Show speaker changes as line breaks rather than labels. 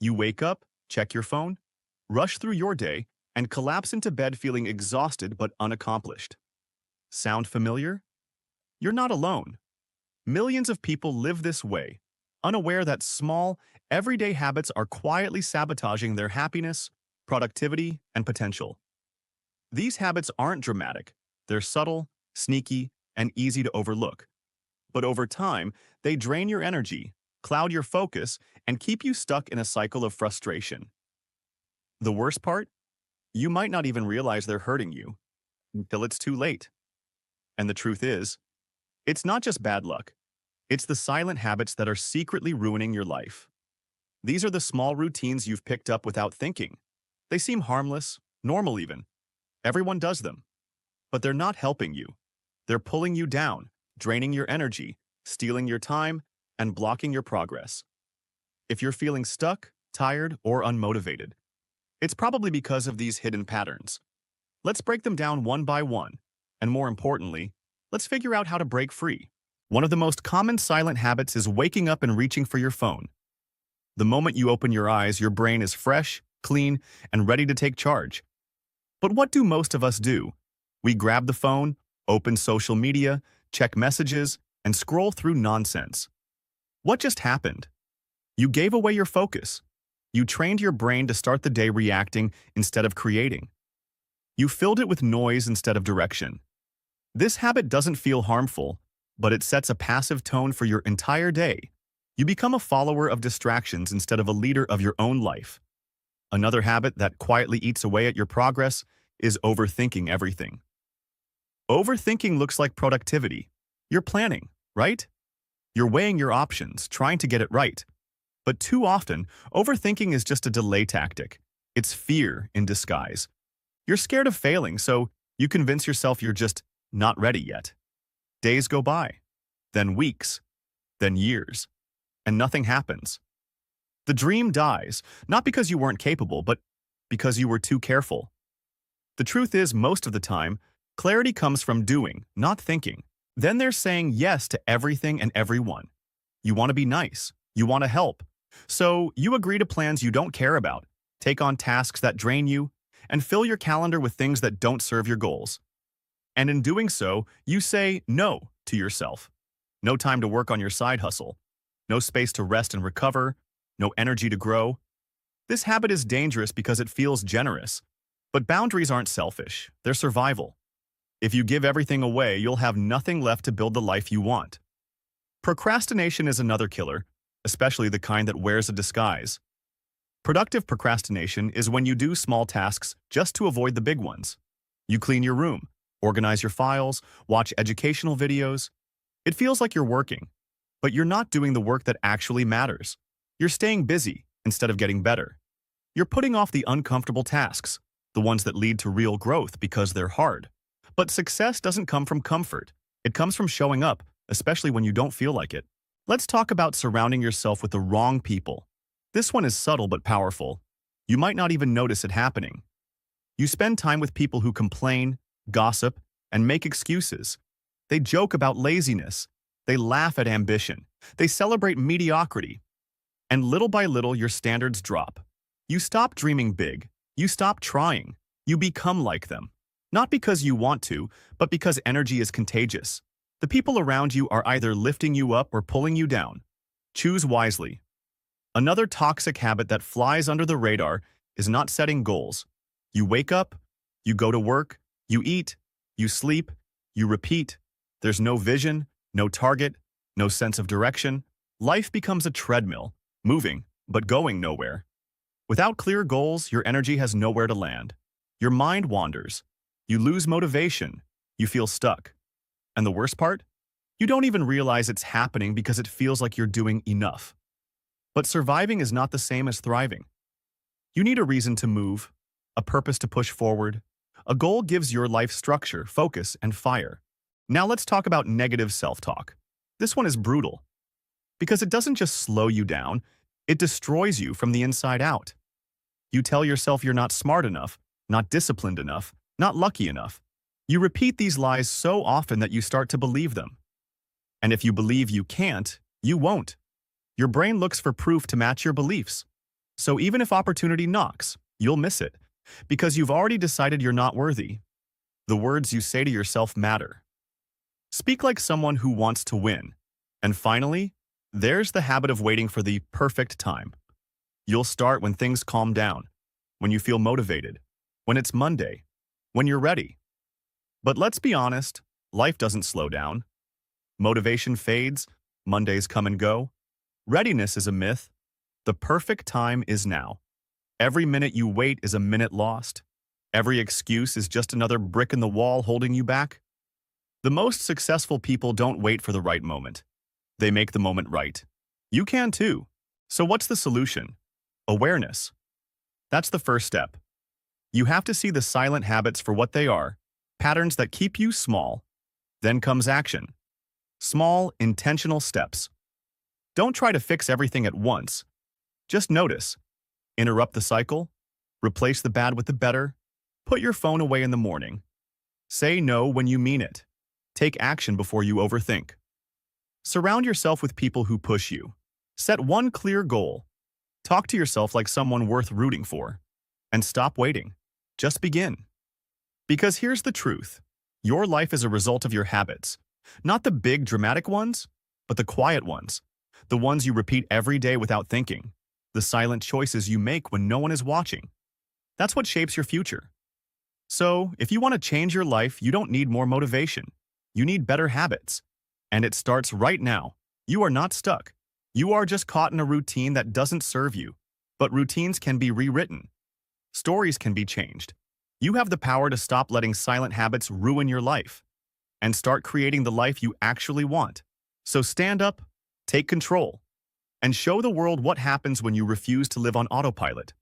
You wake up, check your phone, rush through your day, and collapse into bed feeling exhausted but unaccomplished. Sound familiar? You're not alone. Millions of people live this way, unaware that small, everyday habits are quietly sabotaging their happiness, productivity, and potential. These habits aren't dramatic. They're subtle, sneaky, and easy to overlook. But over time, they drain your energy, cloud your focus, and keep you stuck in a cycle of frustration. The worst part? You might not even realize they're hurting you until it's too late. And the truth is, it's not just bad luck. It's the silent habits that are secretly ruining your life. These are the small routines you've picked up without thinking. They seem harmless, normal even. Everyone does them. But they're not helping you. They're pulling you down, draining your energy, stealing your time, and blocking your progress. If you're feeling stuck, tired, or unmotivated, it's probably because of these hidden patterns. Let's break them down one by one, and more importantly, let's figure out how to break free. One of the most common silent habits is waking up and reaching for your phone. The moment you open your eyes, your brain is fresh, clean, and ready to take charge. But what do most of us do? We grab the phone, open social media, check messages, and scroll through nonsense. What just happened? You gave away your focus. You trained your brain to start the day reacting instead of creating. You filled it with noise instead of direction. This habit doesn't feel harmful, but it sets a passive tone for your entire day. You become a follower of distractions instead of a leader of your own life. Another habit that quietly eats away at your progress is overthinking everything. Overthinking looks like productivity. You're planning, right? You're weighing your options, trying to get it right. But too often, overthinking is just a delay tactic. It's fear in disguise. You're scared of failing, so you convince yourself you're just not ready yet. Days go by, then weeks, then years, and nothing happens. The dream dies, not because you weren't capable, but because you were too careful. The truth is, most of the time, clarity comes from doing, not thinking. Then there's saying yes to everything and everyone. You want to be nice. You want to help. So you agree to plans you don't care about, take on tasks that drain you, and fill your calendar with things that don't serve your goals. And in doing so, you say no to yourself. No time to work on your side hustle. No space to rest and recover. No energy to grow. This habit is dangerous because it feels generous. But boundaries aren't selfish. They're survival. If you give everything away, you'll have nothing left to build the life you want. Procrastination is another killer, especially the kind that wears a disguise. Productive procrastination is when you do small tasks just to avoid the big ones. You clean your room, organize your files, watch educational videos. It feels like you're working, but you're not doing the work that actually matters. You're staying busy instead of getting better. You're putting off the uncomfortable tasks, the ones that lead to real growth because they're hard. But success doesn't come from comfort. It comes from showing up, especially when you don't feel like it. Let's talk about surrounding yourself with the wrong people. This one is subtle but powerful. You might not even notice it happening. You spend time with people who complain, gossip, and make excuses. They joke about laziness. They laugh at ambition. They celebrate mediocrity. And little by little, your standards drop. You stop dreaming big. You stop trying. You become like them. Not because you want to, but because energy is contagious. The people around you are either lifting you up or pulling you down. Choose wisely. Another toxic habit that flies under the radar is not setting goals. You wake up, you go to work, you eat, you sleep, you repeat. There's no vision, no target, no sense of direction. Life becomes a treadmill, moving, but going nowhere. Without clear goals, your energy has nowhere to land. Your mind wanders. You lose motivation. You feel stuck. And the worst part? You don't even realize it's happening because it feels like you're doing enough. But surviving is not the same as thriving. You need a reason to move, a purpose to push forward. A goal gives your life structure, focus, and fire. Now let's talk about negative self-talk. This one is brutal. Because it doesn't just slow you down, it destroys you from the inside out. You tell yourself you're not smart enough, not disciplined enough, not lucky enough. You repeat these lies so often that you start to believe them. And if you believe you can't, you won't. Your brain looks for proof to match your beliefs. So even if opportunity knocks, you'll miss it because you've already decided you're not worthy. The words you say to yourself matter. Speak like someone who wants to win. And finally, there's the habit of waiting for the perfect time. You'll start when things calm down, when you feel motivated, when it's Monday, when you're ready. But let's be honest, life doesn't slow down. Motivation fades, Mondays come and go. Readiness is a myth. The perfect time is now. Every minute you wait is a minute lost. Every excuse is just another brick in the wall holding you back. The most successful people don't wait for the right moment. They make the moment right. You can too. So what's the solution? Awareness. That's the first step. You have to see the silent habits for what they are, patterns that keep you small. Then comes action. Small, intentional steps. Don't try to fix everything at once. Just notice. Interrupt the cycle. Replace the bad with the better. Put your phone away in the morning. Say no when you mean it. Take action before you overthink. Surround yourself with people who push you. Set one clear goal. Talk to yourself like someone worth rooting for. And stop waiting. Just begin. Because here's the truth. Your life is a result of your habits. Not the big dramatic ones, but the quiet ones. The ones you repeat every day without thinking. The silent choices you make when no one is watching. That's what shapes your future. So, if you want to change your life, you don't need more motivation. You need better habits. And it starts right now. You are not stuck. You are just caught in a routine that doesn't serve you. But routines can be rewritten. Stories can be changed. You have the power to stop letting silent habits ruin your life and start creating the life you actually want. So stand up, take control, and show the world what happens when you refuse to live on autopilot.